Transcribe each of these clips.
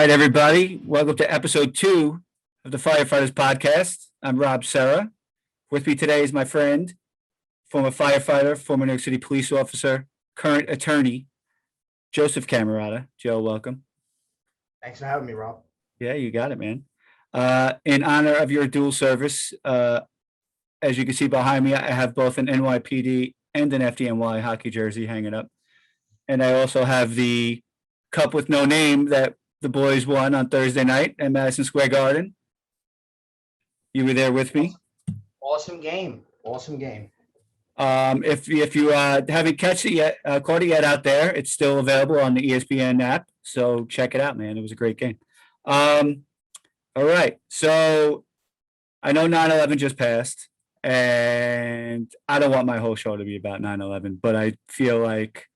right, everybody. Welcome to episode 2 of the Firefighters Podcast. I'm Rob Serra. With me today is my friend, former firefighter, former New York City police officer, current attorney, Joseph Cammarata. Joe, welcome. Thanks for having me, Rob. Yeah, you got it, man. In honor of your dual service, as you can see behind me, I have both an NYPD and an FDNY hockey jersey hanging up. And I also have the cup with no name that the boys won on Thursday night at Madison Square Garden. You were there with me. Awesome game. If you haven't caught it yet out there, it's still available on the ESPN app. So check it out, man. It was a great game. All right. So I know 9/11 just passed, and I don't want my whole show to be about 9/11, but I feel like,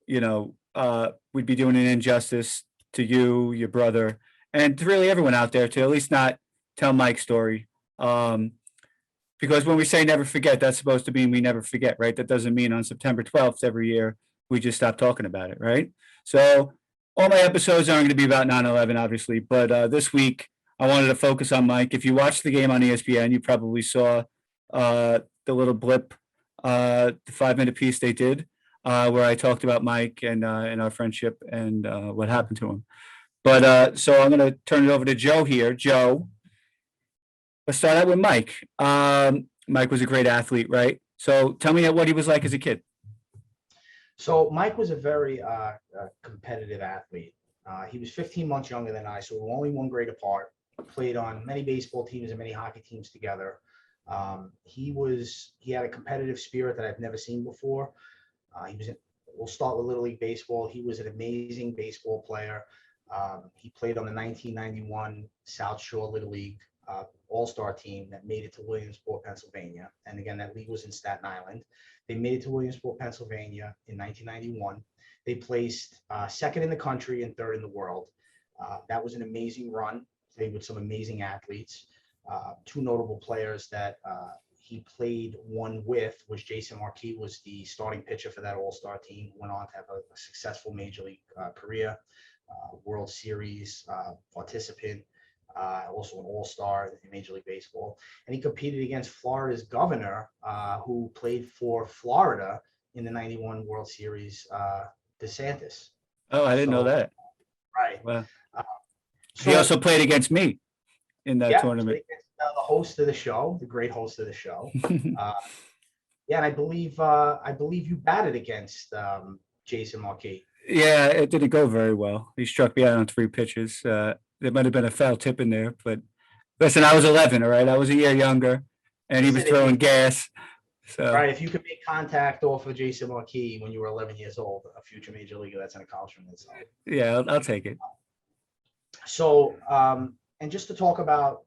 we'd be doing an injustice to you, your brother, and to really everyone out there to at least not tell Mike's story. Because when we say never forget, that's supposed to mean we never forget, right? That doesn't mean on September 12th every year we just stop talking about it, right? So all my episodes aren't going to be about 9/11, obviously, but this week I wanted to focus on Mike. If you watched the game on ESPN, you probably saw the little blip, the 5-minute piece they did, where I talked about Mike and our friendship and what happened to him. But so I'm going to turn it over to Joe here. Joe, let's start out with Mike. Mike was a great athlete, right? So tell me what he was like as a kid. So Mike was a very competitive athlete. He was 15 months younger than I, so we were only one grade apart. Played on many baseball teams and many hockey teams together. He had a competitive spirit that I've never seen before. We'll start with Little League Baseball. He was an amazing baseball player. He played on the 1991 South Shore Little League All-Star team that made it to Williamsport, Pennsylvania. And again, that league was in Staten Island. They made it to Williamsport, Pennsylvania in 1991. They placed second in the country and third in the world. That was an amazing run. Played with some amazing athletes. Two notable players that he played one with was Jason Marquis, was the starting pitcher for that All-Star team. Went on to have a successful Major League career, World Series participant, also an All-Star in Major League Baseball. And he competed against Florida's governor, who played for Florida in the 91 World Series, DeSantis. Oh, I didn't know that. Right. Well, he also played against me in that tournament. Against, the host of the show, the great host of the show. And I believe you batted against Jason Marquis. Yeah, it didn't go very well. He struck me out on 3 pitches. There might have been a foul tip in there, but listen, I was 11, all right? I was a year younger, and he was throwing gas. So. Right, if you could make contact off of Jason Marquis when you were 11 years old, a future major leaguer, that's an accomplishment itself. Yeah, I'll take it. So, and just to talk about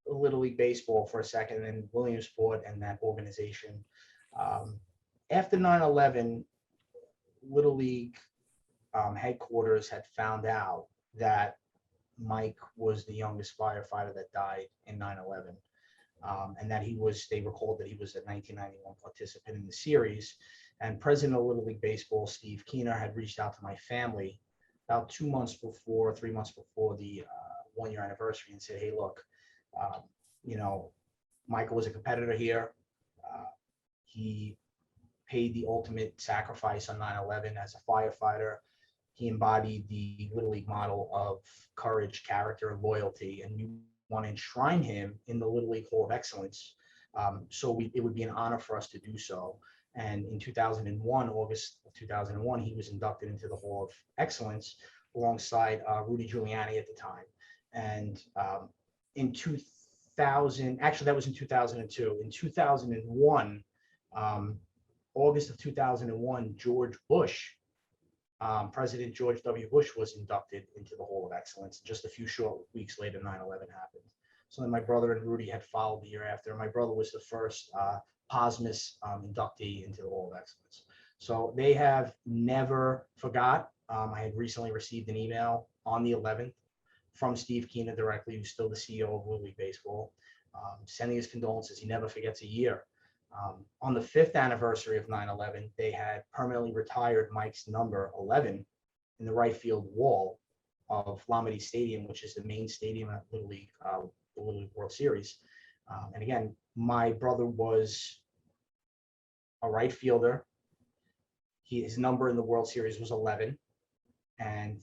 Little League Baseball for a second, and Williamsport and that organization. After 9/11, Little League headquarters had found out that Mike was the youngest firefighter that died in 9/11, and that they recalled that he was a 1991 participant in the series. And President of Little League Baseball, Steve Keener, had reached out to my family about 3 months before the 1-year anniversary and said, hey, look, Michael was a competitor here. He paid the ultimate sacrifice on 9/11 as a firefighter. He embodied the Little League model of courage, character, and loyalty, and we want to enshrine him in the Little League Hall of Excellence. It would be an honor for us to do so. And in 2001, August of 2001, he was inducted into the Hall of Excellence alongside Rudy Giuliani at the time. And in 2000, actually that was in 2002. In 2001, August of 2001, President George W. Bush was inducted into the Hall of Excellence. Just a few short weeks later, 9/11 happened. So then my brother and Rudy had followed the year after. My brother was the first posthumous inductee into the Hall of Excellence. So they have never forgot. I had recently received an email on the 11th from Steve Keener directly, who's still the CEO of Little League Baseball, sending his condolences. He never forgets a year. On the 5th anniversary of 9/11, they had permanently retired Mike's number 11 in the right field wall of Lamade Stadium, which is the main stadium at Little League, the Little League World Series. And again, my brother was a right fielder. His number in the World Series was 11, and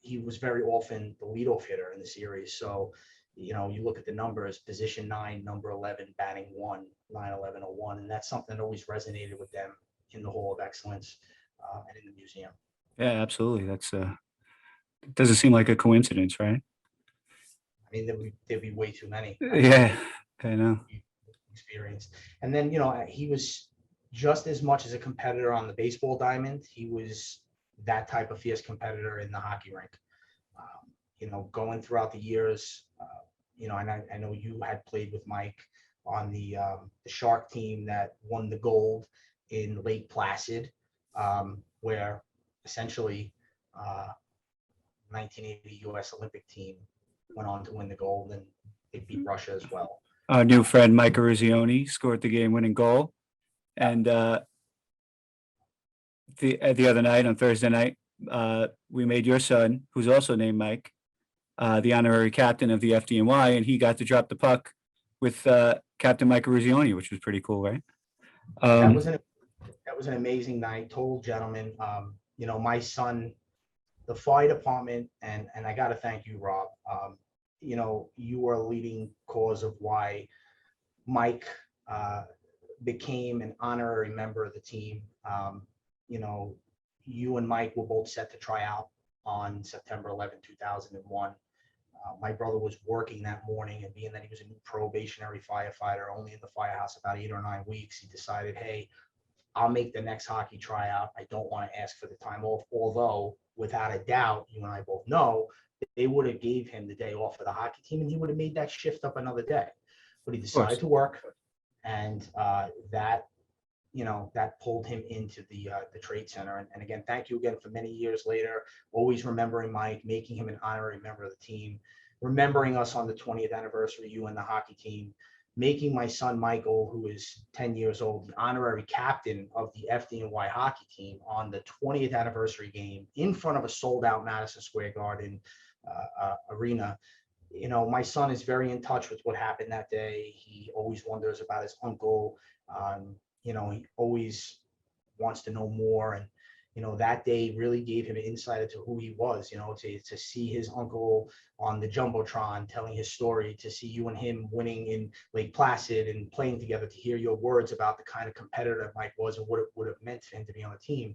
he was very often the leadoff hitter in the series. So, you know, you look at the numbers: position 9, number 11, batting 1, 9-11-01, and that's something that always resonated with them in the Hall of Excellence and in the museum. Yeah, absolutely. That's it doesn't seem like a coincidence, right? I mean, there'd be way too many. Yeah, I know. Experienced. And then, you know, he was just as much as a competitor on the baseball diamond. He was that type of fierce competitor in the hockey rink. You know, going throughout the years, you know, and I know you had played with Mike on the Shark team that won the gold in Lake Placid, where essentially 1980 U.S. Olympic team went on to win the gold, and they beat Russia as well. Our new friend Mike Eruzione scored the game-winning goal, and the other night on Thursday night, we made your son, who's also named Mike, the honorary captain of the FDNY, and he got to drop the puck with Captain Mike Eruzione, which was pretty cool, right? That was an amazing night. Total gentleman. You know, my son, the fire department, and I got to thank you, Rob. You know, you were a leading cause of why Mike became an honorary member of the team. You know, you and Mike were both set to try out on September 11, 2001. My brother was working that morning, and being that he was a new probationary firefighter, only in the firehouse about 8 or 9 weeks, he decided, hey, I'll make the next hockey tryout. I don't want to ask for the time off, although without a doubt, you and I both know they would have gave him the day off for the hockey team, and he would have made that shift up another day. But he decided to work, and that, you know, that pulled him into the trade center. And again, thank you again for many years later, always remembering Mike, making him an honorary member of the team, remembering us on the 20th anniversary, you and the hockey team, making my son Michael, who is 10 years old, the honorary captain of the FDNY hockey team on the 20th anniversary game in front of a sold-out Madison Square Garden arena. You know, my son is very in touch with what happened that day. He always wonders about his uncle. You know, he always wants to know more. And, you know, that day really gave him an insight into who he was, you know, to see his uncle on the Jumbotron telling his story, to see you and him winning in Lake Placid and playing together, to hear your words about the kind of competitor that Mike was and what it would have meant for him to be on the team.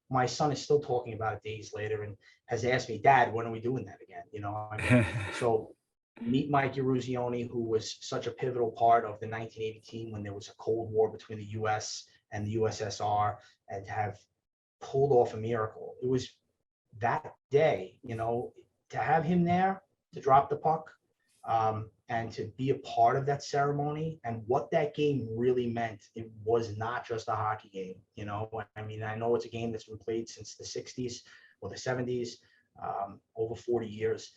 My son is still talking about it days later and has asked me, Dad, when are we doing that again? You know, I mean, so meet Mike Eruzione, who was such a pivotal part of the 1980 team when there was a Cold War between the U.S. and the USSR, and to have pulled off a miracle. It was that day, you know, to have him there to drop the puck and to be a part of that ceremony and what that game really meant. It was not just a hockey game, you know. I mean, I know it's a game that's been played since the 60s or the 70s, over 40 years.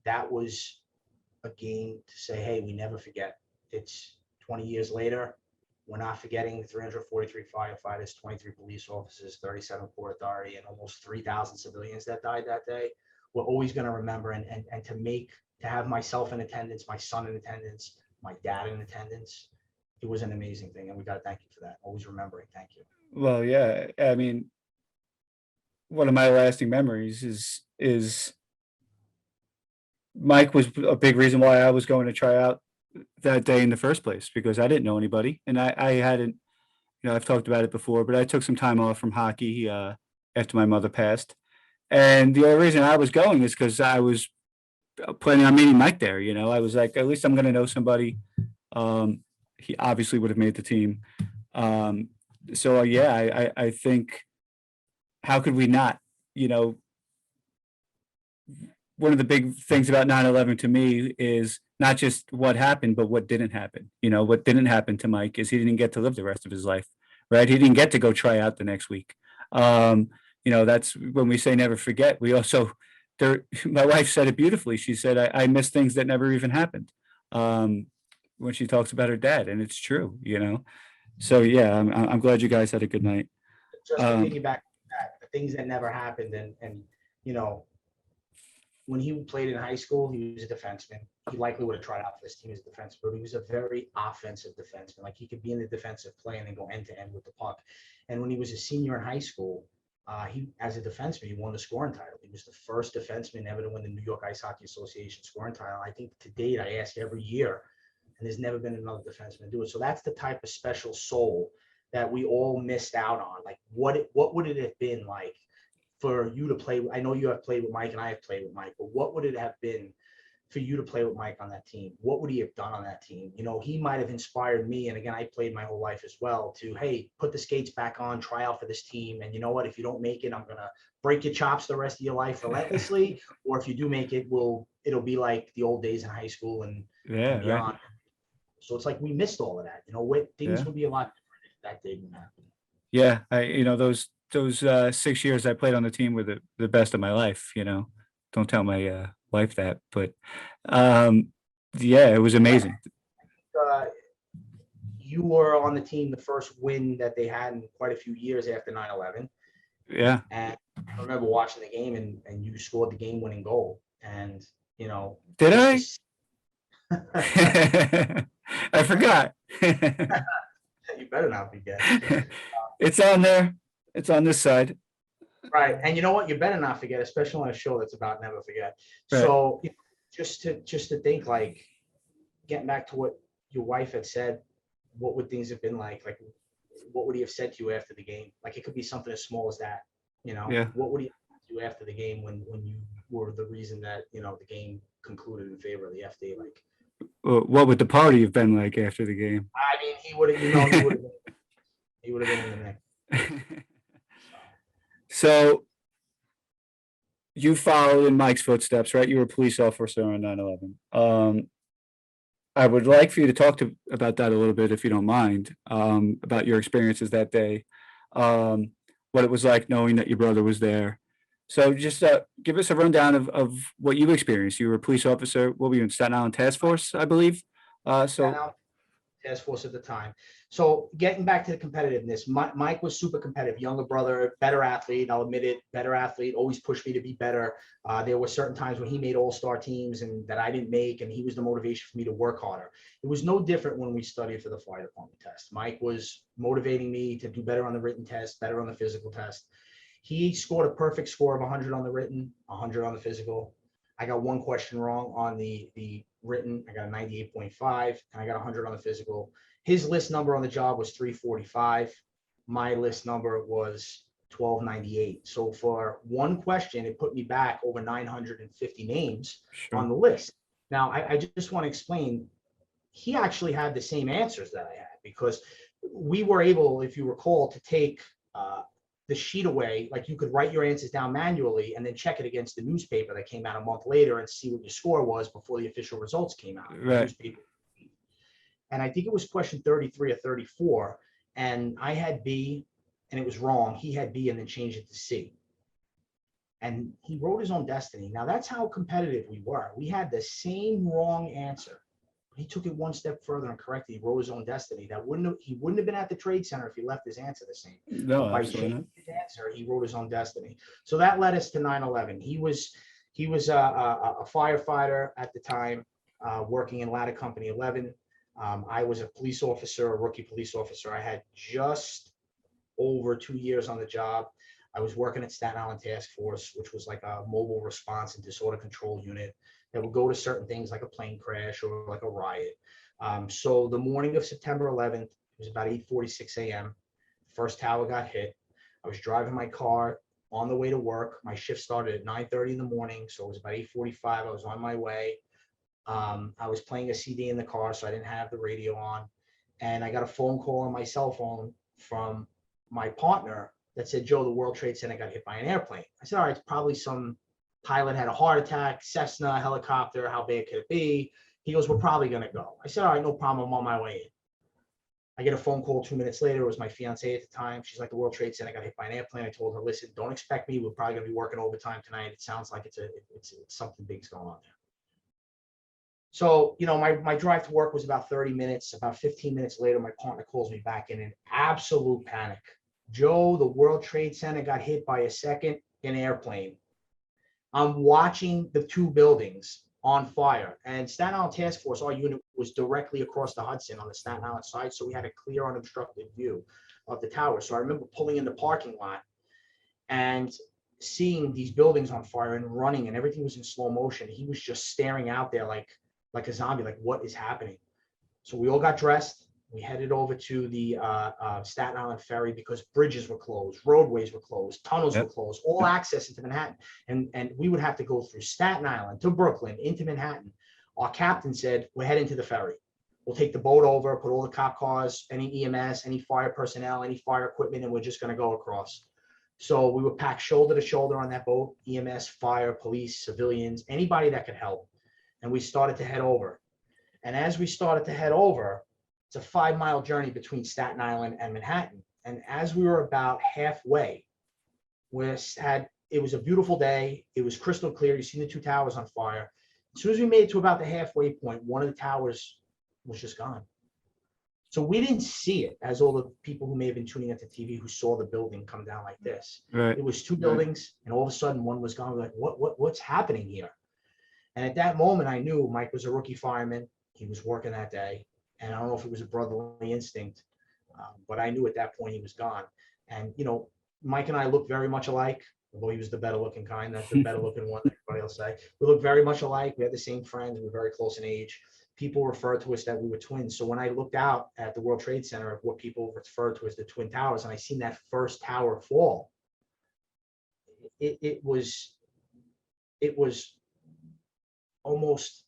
That was a game to say, hey, we never forget. It's 20 years later. We're not forgetting the 343 firefighters, 23 police officers, 37 Port Authority, and almost 3,000 civilians that died that day. We're always going to remember, and to have myself in attendance, my son in attendance, my dad in attendance. It was an amazing thing, and we got to thank you for that. Always remembering. Thank you. Well, yeah, I mean, one of my lasting memories is Mike was a big reason why I was going to try out that day in the first place, because I didn't know anybody, and I hadn't, you know, I've talked about it before, but I took some time off from hockey after my mother passed, and the only reason I was going is because I was planning on meeting Mike there. You know, I was like, at least I'm going to know somebody. He obviously would have made the team. So yeah, I think, how could we not? You know, one of the big things about 9/11 to me is not just what happened, but what didn't happen. You know, what didn't happen to Mike is he didn't get to live the rest of his life, right? He didn't get to go try out the next week. You know, that's when we say never forget. We also, my wife said it beautifully. She said, I miss things that never even happened, when she talks about her dad, and it's true, you know? So yeah, I'm glad you guys had a good night. Just to piggyback that, the things that never happened, and you know, when he played in high school, he was a defenseman. He likely would have tried out for this team as a defenseman, but he was a very offensive defenseman. Like he could be in the defensive play and then go end to end with the puck. And when he was a senior in high school, he, as a defenseman, he won the scoring title. He was the first defenseman ever to win the New York Ice Hockey Association scoring title. I think to date, I ask every year, and there's never been another defenseman to do it. So that's the type of special soul that we all missed out on. Like, what would it have been like for you to play? I know you have played with Mike and I have played with Mike, but what would it have been for you to play with Mike on that team? What would he have done on that team? You know, he might have inspired me. And again, I played my whole life as well to, hey, put the skates back on, try out for this team. And you know what, if you don't make it, I'm going to break your chops the rest of your life relentlessly. Or if you do make it, it'll be like the old days in hhigh school and beyond. Right. So it's like, we missed all of that, you know, things would be a lot different if that didn't happen. Yeah. Those 6 years I played on the team were the best of my life, don't tell my wife that, but it was amazing. You were on the team the first win that they had in quite a few years after 9/11. Yeah. And I remember watching the game and you scored the game winning goal. And, did I? I forgot. You better not forget. It's on there. It's on this side. Right. And you know what? You better not forget, especially on a show that's about never forget. Right. So just to think, like, getting back to what your wife had said, what would things have been like? Like, what would he have said to you after the game? Like, it could be something as small as that, Yeah. What would he have said to you after the game when you were the reason that, the game concluded in favor of the FD? Like, what would the party have been like after the game? I mean, he would have been in the mix. So you followed in Mike's footsteps, right? You were a police officer on 9/11. I would like for you to talk about that a little bit, if you don't mind, about your experiences that day, what it was like knowing that your brother was there. So just give us a rundown of what you experienced. You were a police officer. What were you in, Staten Island Task Force, I believe? Staten Island Task Force at the time. So getting back to the competitiveness, Mike was super competitive, younger brother, better athlete. I'll admit it, better athlete, always pushed me to be better. There were certain times when he made all-star teams and that I didn't make, and he was the motivation for me to work harder. It was no different when we studied for the fire department test. Mike was motivating me to do better on the written test, better on the physical test. He scored a perfect score of 100 on the written, 100 on the physical. I got one question wrong on the written. I got a 98.5, and I got 100 on the physical. His list number on the job was 345. My list number was 1298. So for one question, it put me back over 950 names on the list. Now, I just want to explain, he actually had the same answers that I had, because we were able, if you recall, to take the sheet away. Like, you could write your answers down manually and then check it against the newspaper that came out a month later and see what your score was before the official results came out. Right. And I think it was question 33 or 34, and I had B, and it was wrong. He had B and then changed it to C. And he wrote his own destiny. Now, that's how competitive we were. We had the same wrong answer. He took it one step further and corrected. He wrote his own destiny. He wouldn't have been at the Trade Center if he left his answer the same. No, by changing his answer, he wrote his own destiny. So that led us to 9/11. He was a firefighter at the time, working in Ladder Company 11. I was a police officer, a rookie police officer. I had just over 2 years on the job. I was working at Staten Island Task Force, which was like a mobile response and disorder control unit that would go to certain things like a plane crash or like a riot. So the morning of September 11th, it was about 8:46 a.m. First tower got hit. I was driving my car on the way to work. My shift started at 9:30 in the morning, so it was about 8:45. I was on my way. I was playing a CD in the car, so I didn't have the radio on. And I got a phone call on my cell phone from my partner that said, "Joe, the World Trade Center got hit by an airplane." I said, "All right, it's probably some pilot had a heart attack, Cessna, helicopter. How bad could it be?" He goes, "We're probably going to go." I said, "All right, no problem. I'm on my way in." I get a phone call 2 minutes later. It was my fiance at the time. She's like, "The World Trade Center got hit by an airplane." I told her, "Listen, don't expect me. We're probably going to be working overtime tonight. It sounds like it's something big's going on there." So, my drive to work was about 30 minutes. About 15 minutes later, my partner calls me back in an absolute panic. "Joe, the World Trade Center got hit by a second airplane." I'm watching the two buildings on fire. And Staten Island Task Force, our unit was directly across the Hudson on the Staten Island side. So we had a clear, unobstructed view of the tower. So I remember pulling in the parking lot and seeing these buildings on fire and running, and everything was in slow motion. He was just staring out there like a zombie, like what is happening? So we all got dressed. We headed over to the Staten Island ferry because bridges were closed, roadways were closed, tunnels were Yep. closed, all access into Manhattan. And we would have to go through Staten Island to Brooklyn into Manhattan. Our captain said, we're heading to the ferry. We'll take the boat over, put all the cop cars, any EMS, any fire personnel, any fire equipment, and we're just going to go across. So we were packed shoulder to shoulder on that boat, EMS, fire, police, civilians, anybody that could help. And we started to head over. And as we started to head over, it's a 5-mile journey between Staten Island and Manhattan. And as we were about halfway, it was a beautiful day. It was crystal clear. You see the two towers on fire. As soon as we made it to about the halfway point, one of the towers was just gone. So we didn't see it, as all the people who may have been tuning into TV who saw the building come down like this. Right. It was two buildings, and all of a sudden one was gone. We're like, what's happening here? And at that moment, I knew Mike was a rookie fireman. He was working that day. And I don't know if it was a brotherly instinct, but I knew at that point he was gone. And, Mike and I looked very much alike, although he was the better looking kind, that's the better looking one, everybody will say. We looked very much alike. We had the same friends. We were very close in age. People referred to us that we were twins. So when I looked out at the World Trade Center of what people referred to as the Twin Towers, and I seen that first tower fall, it was almost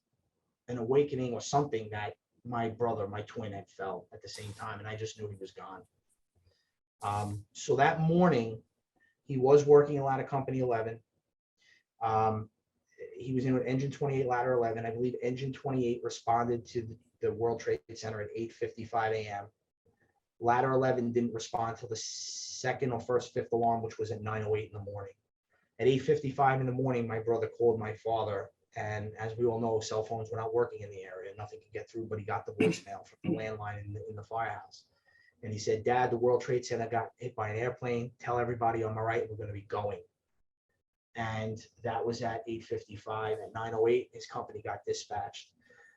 an awakening or something that my brother, my twin, had felt at the same time, and I just knew he was gone. So that morning, he was working a lot of Company 11. He was in with Engine 28, Ladder 11. I believe Engine 28 responded to the World Trade Center at 8:55 a.m. Ladder 11 didn't respond till the second or first, fifth alarm, which was at 9:08 in the morning. At 8:55 in the morning, my brother called my father. And as we all know, cell phones were not working in the area. Nothing could get through, but he got the voicemail from the landline in the firehouse. And he said, Dad, the World Trade Center got hit by an airplane. Tell everybody on my right, we're going to be going. And that was at 8:55. At 9:08, his company got dispatched.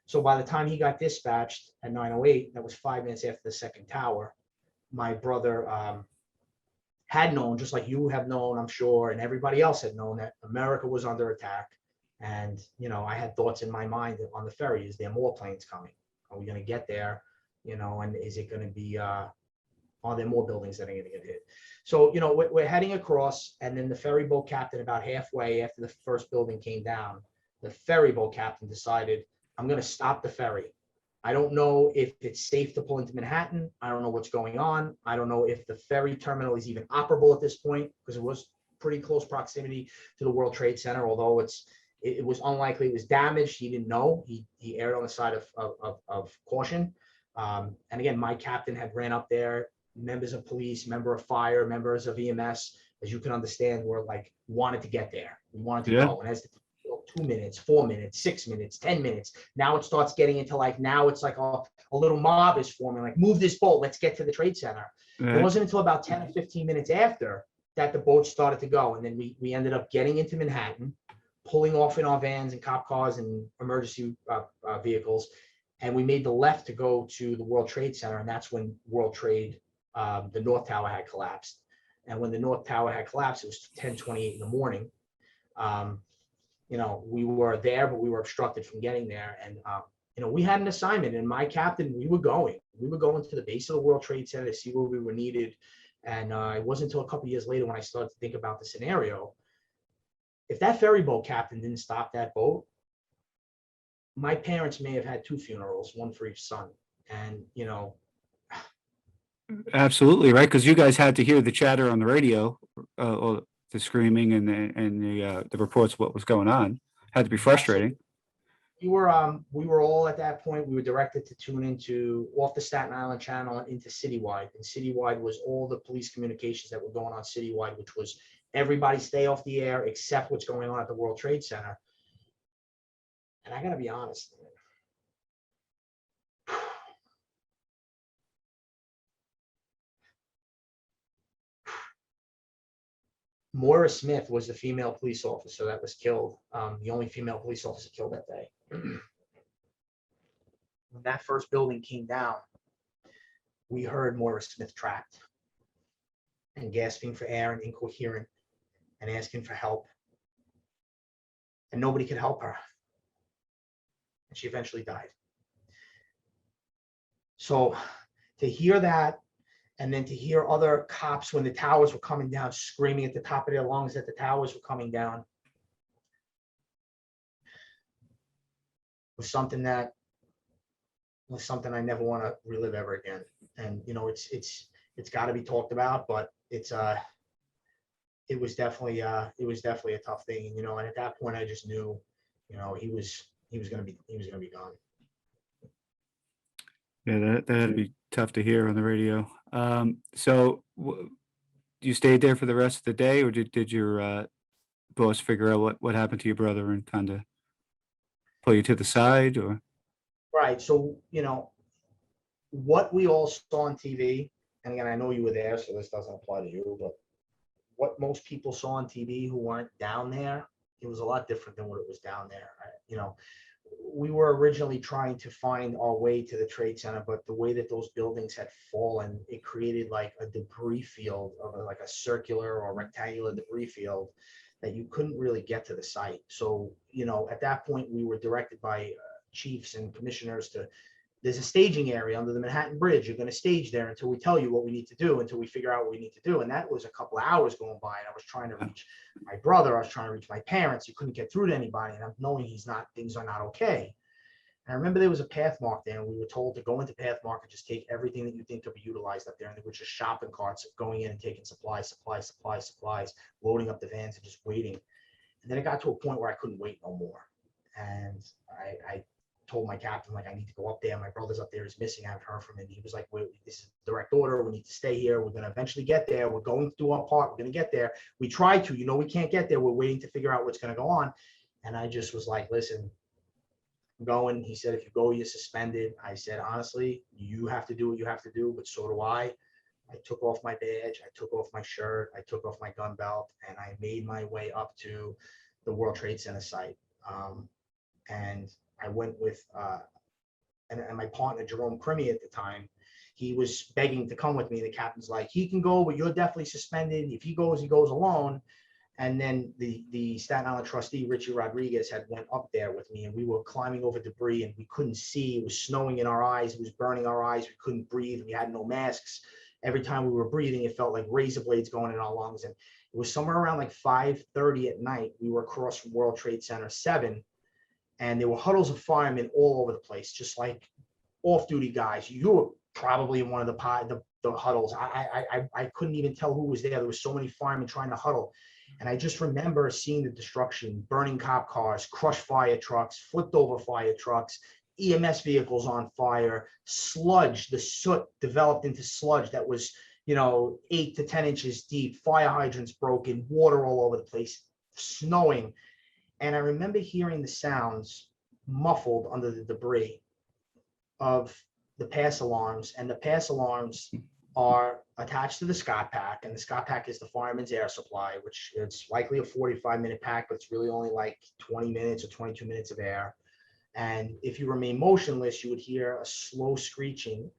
So by the time he got dispatched at 9:08, that was 5 minutes after the second tower, my brother had known, just like you have known, I'm sure, and everybody else had known, that America was under attack. And, I had thoughts in my mind on the ferry, is there more planes coming? Are we going to get there? And is it going to be, are there more buildings that are going to get hit? So, we're heading across, and then the ferry boat captain, about halfway after the first building came down, the ferry boat captain decided, I'm going to stop the ferry. I don't know if it's safe to pull into Manhattan. I don't know what's going on. I don't know if the ferry terminal is even operable at this point, because it was pretty close proximity to the World Trade Center, although it was unlikely it was damaged. He didn't know. He erred on the side of caution. And again, my captain had ran up there, members of police, member of fire, members of EMS, as you can understand, were like, wanted to get there. We wanted to go. And as the 2 minutes, 4 minutes, 6 minutes, 10 minutes, now it starts getting into now it's like a little mob is forming, like, move this boat, let's get to the Trade Center. It wasn't until about 10 or 15 minutes after that the boat started to go. And then we ended up getting into Manhattan, pulling off in our vans and cop cars and emergency vehicles. And we made the left to go to the World Trade Center. And that's when World Trade, the North Tower, had collapsed. And when the North Tower had collapsed, it was 10:28 in the morning. We were there, but we were obstructed from getting there. And, we had an assignment, and my captain, we were going to the base of the World Trade Center to see where we were needed. And it wasn't until a couple of years later when I started to think about the scenario. If that ferry boat captain didn't stop that boat, my parents may have had 2 funerals, one for each son. And, Absolutely, right, because you guys had to hear the chatter on the radio, or the screaming and the reports of what was going on. Had to be frustrating. we were all at that point, we were directed to tune into off the Staten Island channel and into Citywide. And Citywide was all the police communications that were going on Citywide, which was everybody stay off the air except what's going on at the World Trade Center. And I gotta be honest, Moira Smith was the female police officer that was killed, the only female police officer killed that day. When that first building came down, we heard Moira Smith trapped and gasping for air and incoherent and asking for help. And nobody could help her. And she eventually died. So to hear that, and then to hear other cops when the towers were coming down, screaming at the top of their lungs that the towers were coming down, was something that was something I never want to relive ever again. And you know, it's got to be talked about, but it was definitely a tough thing. And, you know, and at that point I just knew, you know, he was gonna be gone. Yeah, that'd be tough to hear on the radio. So you stayed there for the rest of the day, or did your boss figure out what happened to your brother and kind of pull you to the side, or? Right. So, you know, what we all saw on TV, and again, I know you were there, so this doesn't apply to you, but what most people saw on TV who weren't down there, it was a lot different than what it was down there. You know, we were originally trying to find our way to the Trade Center, but the way that those buildings had fallen, it created like a debris field of like a circular or rectangular debris field that you couldn't really get to the site. So, you know, at that point, we were directed by chiefs and commissioners to, there's a staging area under the Manhattan Bridge. You're going to stage there until we tell you what we need to do, until we figure out what we need to do. And that was a couple of hours going by, and I was trying to reach my brother. I was trying to reach my parents. You couldn't get through to anybody, and I'm knowing things are not okay. And I remember there was a path mark there, and we were told to go into path mark and just take everything that you think could be utilized up there. And there were just shopping carts going in and taking supplies, loading up the vans and just waiting. And then it got to a point where I couldn't wait no more. And I told my captain, like, I need to go up there. My brother's up there, is missing. I haven't heard from him. He was like, wait, this is direct order. We need to stay here. We're going to eventually get there. We're going to do our part. We're going to get there. We tried to, you know, we can't get there. We're waiting to figure out what's going to go on. And I just was like, listen, I'm going. He said, if you go, you're suspended. I said, honestly, you have to do what you have to do, but so do I. I took off my badge. I took off my shirt. I took off my gun belt, and I made my way up to the World Trade Center site. And I went with and my partner, Jerome Crimmy, at the time. He was begging to come with me. The captain's like, he can go, but you're definitely suspended. If he goes alone. And then the Staten Island trustee, Richie Rodriguez, had went up there with me, and we were climbing over debris, and we couldn't see. It was snowing in our eyes. It was burning our eyes. We couldn't breathe. We had no masks. Every time we were breathing, it felt like razor blades going in our lungs. And it was somewhere around like 5:30 at night. We were across from World Trade Center 7, and there were huddles of firemen all over the place, just like off-duty guys. You were probably in one of the huddles. I couldn't even tell who was there. There were so many firemen trying to huddle. And I just remember seeing the destruction, burning cop cars, crushed fire trucks, flipped over fire trucks, EMS vehicles on fire, sludge, the soot developed into sludge that was, you know, 8 to 10 inches deep, fire hydrants broken, water all over the place, snowing. And I remember hearing the sounds muffled under the debris of the pass alarms, and the pass alarms are attached to the Scott pack, and the Scott pack is the fireman's air supply, which it's likely a 45-minute pack, but it's really only like 20 minutes or 22 minutes of air. And if you remain motionless, you would hear a slow screeching,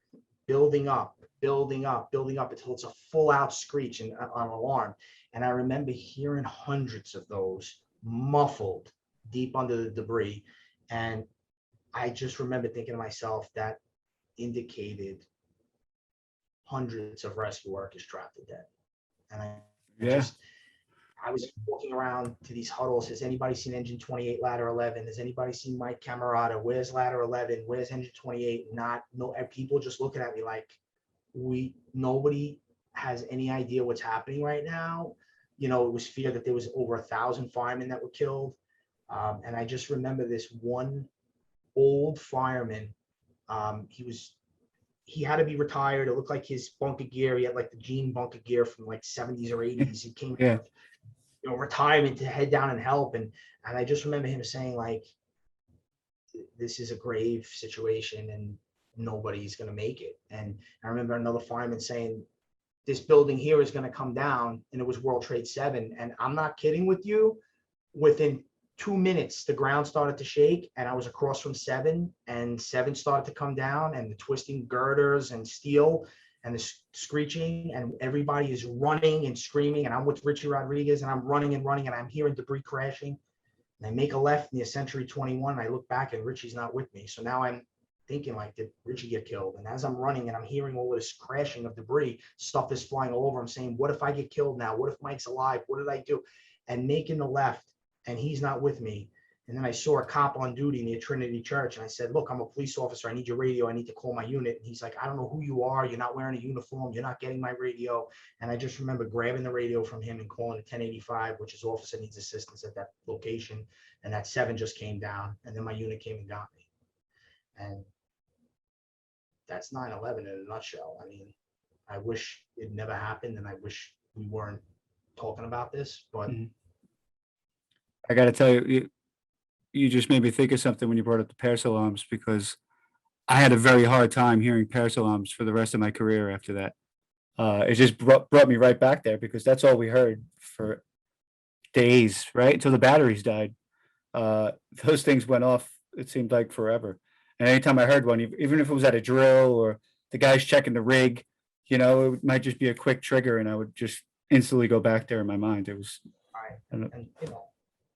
building up until it's a full out screech and an alarm. And I remember hearing hundreds of those muffled deep under the debris. And I just remember thinking to myself, that indicated hundreds of rescue workers trapped and dead. And I was walking around to these huddles. Has anybody seen engine 28 ladder 11? Has anybody seen Mike Cammarata? Where's ladder 11? Where's engine 28? No, people just looking at me like, nobody has any idea what's happening right now. You know, it was fear that there was over 1,000 firemen that were killed. And I just remember this one old fireman. He had to be retired. It looked like his bunker gear. He had like the jean bunker gear from like 70s or 80s. He came out of, you know, retirement to head down and help. And I just remember him saying, like, this is a grave situation and nobody's going to make it. And I remember another fireman saying, this building here is going to come down, and it was World Trade 7. And I'm not kidding with you. Within 2 minutes, the ground started to shake, and I was across from 7, and 7 started to come down, and the twisting girders and steel and the screeching, and everybody is running and screaming. And I'm with Richie Rodriguez, and I'm running and running, and I'm hearing debris crashing. And I make a left near Century 21, and I look back, and Richie's not with me. So now I'm thinking, like, did Richie get killed? And as I'm running and I'm hearing all this crashing of debris, stuff is flying all over, I'm saying, what if I get killed now? What if Mike's alive? What did I do? And making the left, and he's not with me. And then I saw a cop on duty near Trinity Church, and I said, look, I'm a police officer. I need your radio. I need to call my unit. And he's like, I don't know who you are. You're not wearing a uniform. You're not getting my radio. And I just remember grabbing the radio from him and calling the 1085, which is officer needs assistance at that location. And that 7 just came down. And then my unit came and got me. And that's 9/11 in a nutshell. I mean, I wish it never happened, and I wish we weren't talking about this, but I got to tell you, you just made me think of something when you brought up the Paris alarms, because I had a very hard time hearing Paris alarms for the rest of my career after that. It just brought me right back there, because that's all we heard for days, right? Until the batteries died. Those things went off, it seemed like forever. And anytime I heard one, even if it was at a drill or the guy's checking the rig, it might just be a quick trigger, and I would just instantly go back there in my mind. It was, right. I don't know.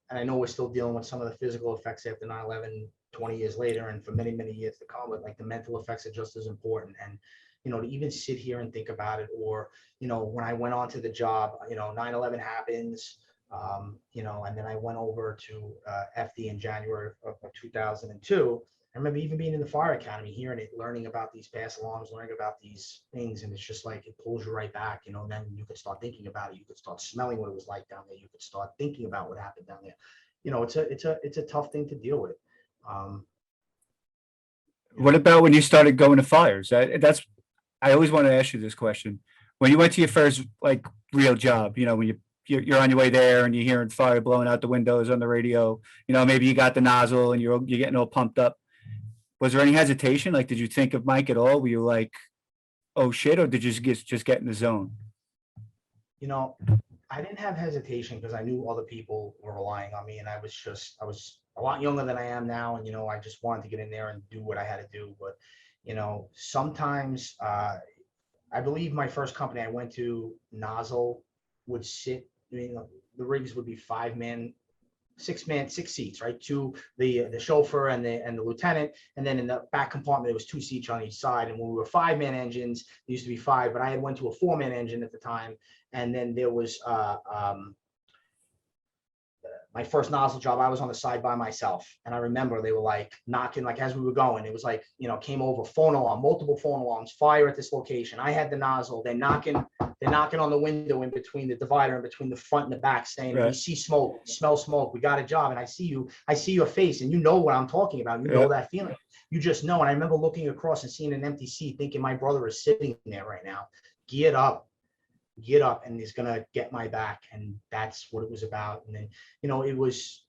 And I know we're still dealing with some of the physical effects after 9/11, 20 years later, and for many, many years to come, but like the mental effects are just as important. And, to even sit here and think about it, or, when I went on to the job, 9/11 happens, and then I went over to FD in January of 2002. I remember even being in the fire academy, hearing it, learning about these pass alarms, learning about these things. And it's just like, it pulls you right back, and then you could start thinking about it. You could start smelling what it was like down there. You could start thinking about what happened down there. It's a tough thing to deal with. What about when you started going to fires? I always want to ask you this question. When you went to your first real job, when you're on your way there and you're hearing fire blowing out the windows on the radio, maybe you got the nozzle and you're getting all pumped up. Was there any hesitation? Like, did you think of Mike at all? Were you like, oh shit, or did you just get in the zone? I didn't have hesitation, because I knew other people were relying on me, and I was a lot younger than I am now. And, I just wanted to get in there and do what I had to do. But, sometimes, I believe my first company I went to, nozzle would sit, the rigs would be 5-man, 6-man, 6 seats, right? Two, the chauffeur and the lieutenant, and then in the back compartment there was 2 seats on each side. And when we were 5-man engines, there used to be 5, but I had went to a 4-man engine at the time. And then there was my first nozzle job, I was on the side by myself. And I remember they were like knocking, like as we were going, it was like, came over, phone alarm, multiple phone alarms, fire at this location. I had the nozzle. They're knocking on the window in between the divider, in between the front and the back, saying, right, we see smoke, we smell smoke, we got a job. And I see your face, and you know what I'm talking about. You know that feeling. You just know. And I remember looking across and seeing an empty seat, thinking my brother is sitting there right now. Get up and he's gonna get my back. And that's what it was about. And then it was,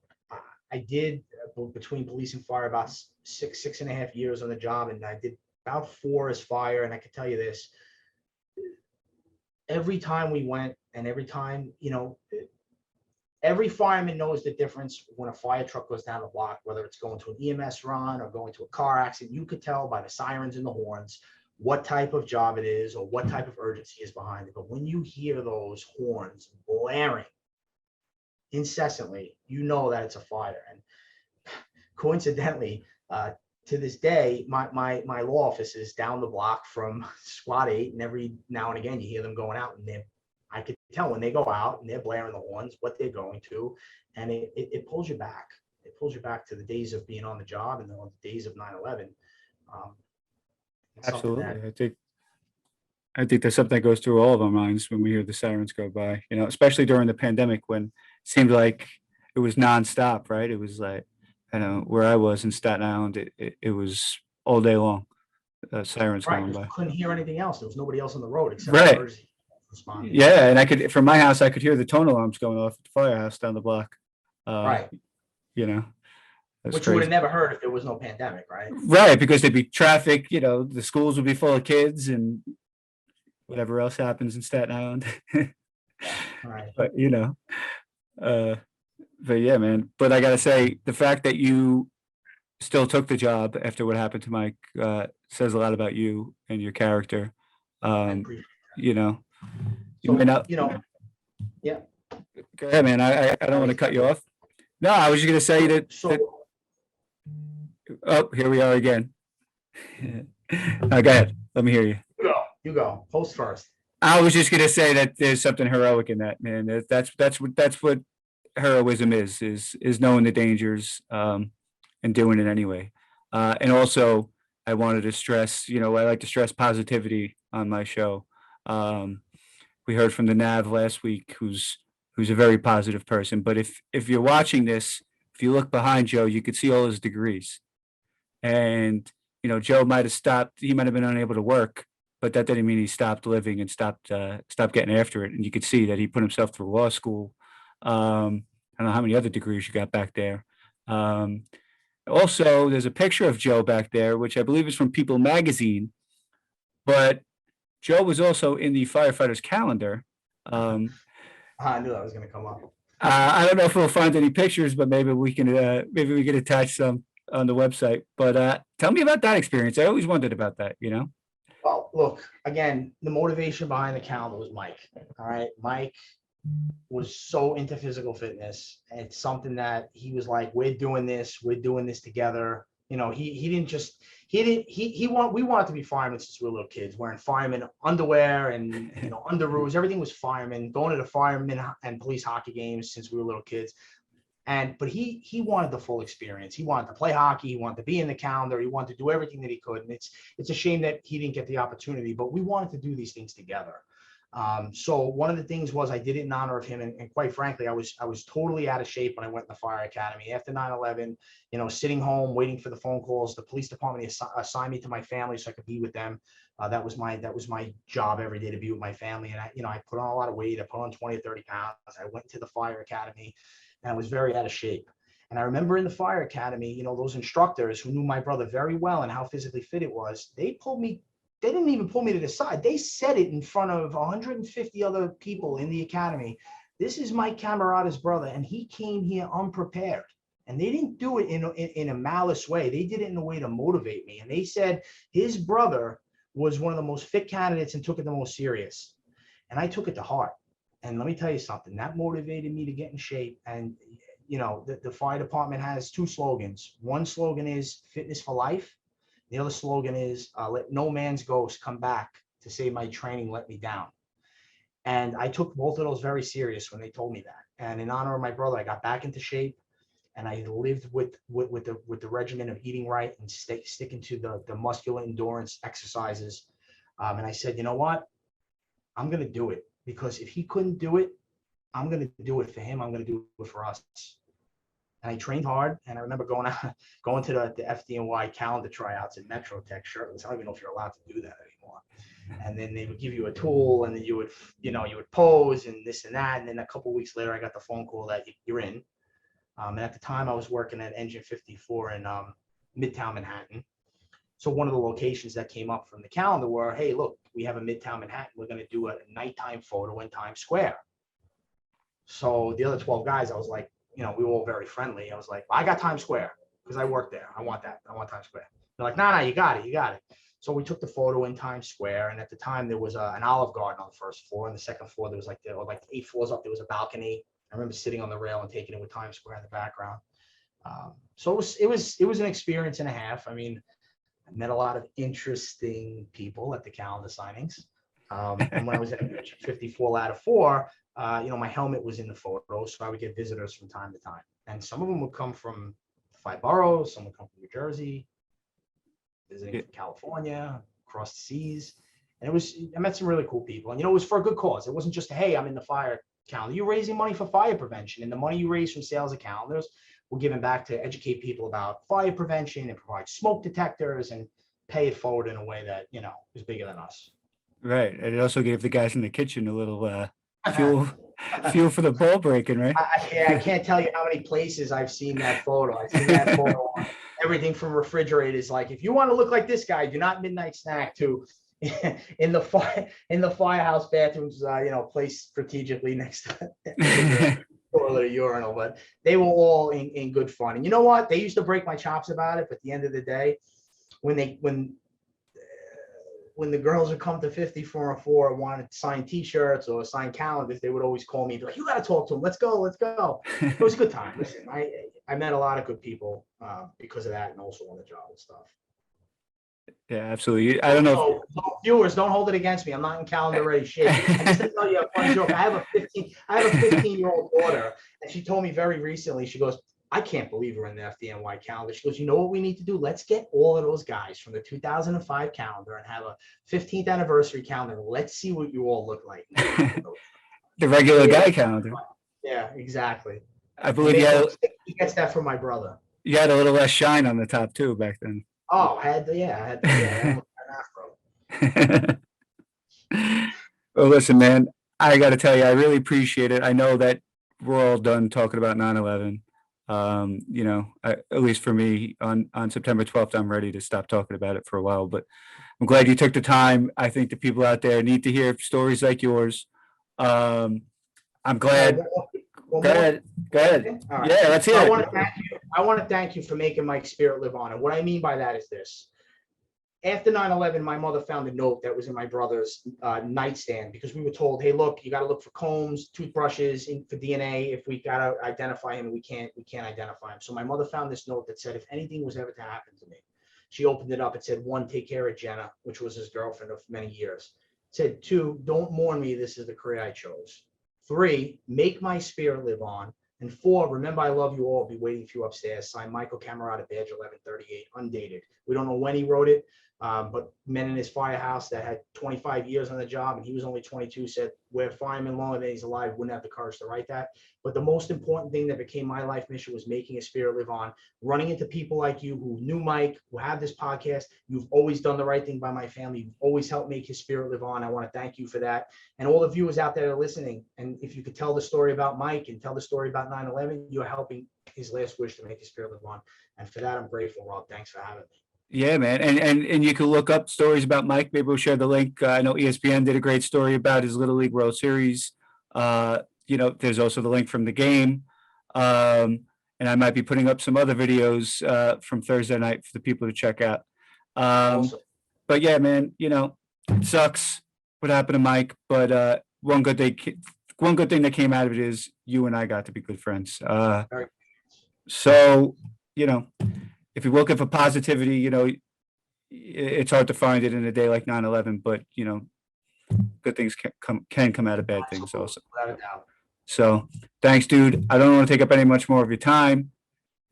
I did between police and fire about 6.5 years on the job, and I did about 4 as fire. And I could tell you this, every time we went, and every time, every fireman knows the difference when a fire truck goes down the block, whether it's going to an EMS run or going to a car accident. You could tell by the sirens and the horns what type of job it is or what type of urgency is behind it. But when you hear those horns blaring incessantly, you know that it's a fire. And coincidentally, to this day, my law office is down the block from Squad 8, and every now and again you hear them going out, and I could tell when they go out and they're blaring the horns what they're going to, and it pulls you back. It pulls you back to the days of being on the job and the days of 9/11. Absolutely. I think that's something that goes through all of our minds when we hear the sirens go by, especially during the pandemic, when it seemed like it was nonstop, right? It was like, where I was in Staten Island, it was all day long, sirens going by. You couldn't hear anything else. There was nobody else on the road except right. Yeah, and from my house, I could hear the tone alarms going off at the firehouse down the block. Right. Which crazy. You would have never heard if there was no pandemic, right? Right, because there'd be traffic, the schools would be full of kids, and whatever else happens in Staten Island. All right. But uh, but yeah, man. But I gotta say, the fact that you still took the job after what happened to Mike says a lot about you and your character. I Um, appreciate. you know, you may So, not. yeah. Go ahead, man. I don't want to cut you off. No, I was just gonna say that. So Oh, here we are again. Go ahead. Let me hear you. you go. Post first. I was just gonna say that there's something heroic in that, man. That's what heroism is knowing the dangers and doing it anyway. And also, I wanted to stress, I like to stress positivity on my show. Um, we heard from the Nav last week, who's a very positive person. But if you're watching this, if you look behind Joe, you could see all his degrees. And Joe might have stopped. He might have been unable to work, but that didn't mean he stopped living and stopped getting after it. And you could see that he put himself through law school. I don't know how many other degrees you got back there. Um, Also, there's a picture of Joe back there, which I believe is from People Magazine. But Joe was also in the firefighters calendar. I knew that was going to come up. I don't know if we'll find any pictures, but maybe we can attach some on the website. But tell me about that experience. I always wondered about that. Well, look, again, the motivation behind the calendar was Mike. All right. Mike was so into physical fitness. It's something that he was like, we're doing this together. He didn't just, we wanted to be firemen since we were little kids, wearing fireman underwear and, underoos, everything was fireman, going to the firemen and police hockey games since we were little kids. But he wanted the full experience. He wanted to play hockey. He wanted to be in the calendar. He wanted to do everything that he could. And it's a shame that he didn't get the opportunity, but we wanted to do these things together. So one of the things was I did it in honor of him. And quite frankly, I was totally out of shape when I went in the fire academy after 9/11, sitting home, waiting for the phone calls. The police department assigned me to my family so I could be with them. That was my job every day, to be with my family. And I put on a lot of weight. I put on 20 or 30 pounds. I went to the fire academy and I was very out of shape. And I remember in the fire academy, those instructors who knew my brother very well and how physically fit it was, they didn't even pull me to the side. They said it in front of 150 other people in the academy. This is Mike Cammarata's brother, and he came here unprepared. And they didn't do it in a malice way. They did it in a way to motivate me. And they said his brother was one of the most fit candidates and took it the most serious. And I took it to heart. And let me tell you something, that motivated me to get in shape. And, the fire department has two slogans. One slogan is fitness for life. The other slogan is let no man's ghost come back to say my training let me down. And I took both of those very serious when they told me that. And in honor of my brother, I got back into shape and I lived with the regimen of eating right and sticking to the muscular endurance exercises. And I said, you know what? I'm going to do it. Because if he couldn't do it, I'm going to do it for him. I'm going to do it for us. And I trained hard. And I remember going to the FDNY calendar tryouts at Metro Tech shirtless. I don't even know if you're allowed to do that anymore. And then they would give you a tool and then you would pose and this and that. And then a couple of weeks later, I got the phone call that you're in. And at the time I was working at Engine 54 in Midtown Manhattan. So one of the locations that came up from the calendar were, hey, look, we have a Midtown Manhattan. We're going to do a nighttime photo in Times Square. So the other 12 guys, I was like, we were all very friendly. I was like, I got Times Square because I work there. I want that. I want Times Square. They're like, no, you got it. So we took the photo in Times Square. And at the time, there was an Olive Garden on the first floor. And the second floor, there was like 8 floors up, there was a balcony. I remember sitting on the rail and taking it with Times Square in the background. So it was an experience and a half. I mean, I met a lot of interesting people at the calendar signings. And when I was at 54 ladder 4, my helmet was in the photo, so I would get visitors from time to time. And some of them would come from 5 boroughs, some would come from New Jersey, visiting from California, across the seas. And I met some really cool people. And, it was for a good cause. It wasn't just, hey, I'm in the fire calendar. You're raising money for fire prevention. And the money you raise from sales of calendars, we're giving back to educate people about fire prevention and provide smoke detectors and pay it forward in a way that, is bigger than us. Right. And it also gave the guys in the kitchen a little fuel for the ball breaking, right? I can't tell you how many places I've seen that photo. I've seen that photo on everything from refrigerators. Like, if you want to look like this guy, do not midnight snack, to, in the firehouse bathrooms, placed strategically next to the toilet or urinal, but they were all in good fun. And you know what? They used to break my chops about it, but at the end of the day, when the girls would come to 54 and wanted to sign T-shirts or sign calendars, they would always call me, like, "You got to talk to them. Let's go, let's go." It was a good time. Listen, I met a lot of good people because of that, and also on the job and stuff. Yeah, absolutely. I don't know. So, viewers, don't hold it against me. I'm not in calendar ready shape. I just to tell you a funny joke. I have a 15-year-old daughter, and she told me very recently. She goes, "I can't believe we're in the FDNY calendar." She goes, "You know what we need to do? Let's get all of those guys from the 2005 calendar and have a 15th anniversary calendar. Let's see what you all look like." The regular guy calendar. Yeah, exactly. I believe He gets that from my brother. you had a little less shine on the top too back then. Oh, I had an afro. Well, listen, man, I got to tell you, I really appreciate it. I know that we're all done talking about 9/11. At least for me, on September 12th, I'm ready to stop talking about it for a while. But I'm glad you took the time. I think the people out there need to hear stories like yours. I'm glad. Go ahead. Go ahead. Right. Yeah, let's hear I it. want to thank you for making my spirit live on. And what I mean by that is this. After 9/11, my mother found a note that was in my brother's nightstand, because we were told, "Hey, look, you got to look for combs, toothbrushes for DNA. If we got to identify him, we can't identify him." So my mother found this note that said, if anything was ever to happen to me, she opened it up. It said, 1, take care of Jenna, which was his girlfriend of many years. It said, 2, don't mourn me. This is the career I chose. 3, make my spirit live on. And 4, remember, I love you all. I'll be waiting for you upstairs. Signed, Michael Cammarata, badge 1138, undated. We don't know when he wrote it. But men in his firehouse that had 25 years on the job, and he was only 22, said, "We're firemen longer than he's alive," wouldn't have the courage to write that. But the most important thing that became my life mission was making a spirit live on, running into people like you who knew Mike, who have this podcast. You've always done the right thing by my family. You've always helped make his spirit live on. I want to thank you for that. And all the viewers out there that are listening, and if you could tell the story about Mike and tell the story about 9/11, you're helping his last wish to make his spirit live on. And for that, I'm grateful, Rob. Thanks for having me. Yeah, man. And you can look up stories about Mike. Maybe we'll share the link. I know ESPN did a great story about his Little League World Series. There's also the link from the game. And I might be putting up some other videos from Thursday night for the people to check out. Awesome. But yeah, man, it sucks what happened to Mike. But one good thing that came out of it is you and I got to be good friends. So, if you're looking for positivity, it's hard to find it in a day like 9/11, but good things can come out of bad things also. Without a doubt. So thanks, dude. I don't want to take up any much more of your time,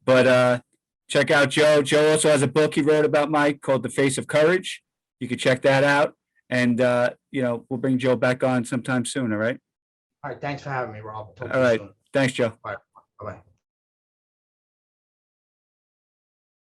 but check out Joe. Joe also has a book he wrote about Mike called The Face of Courage. You can check that out. And we'll bring Joe back on sometime soon, all right? All right. Thanks for having me, Rob. All right. Thanks, Joe. All right. Bye-bye.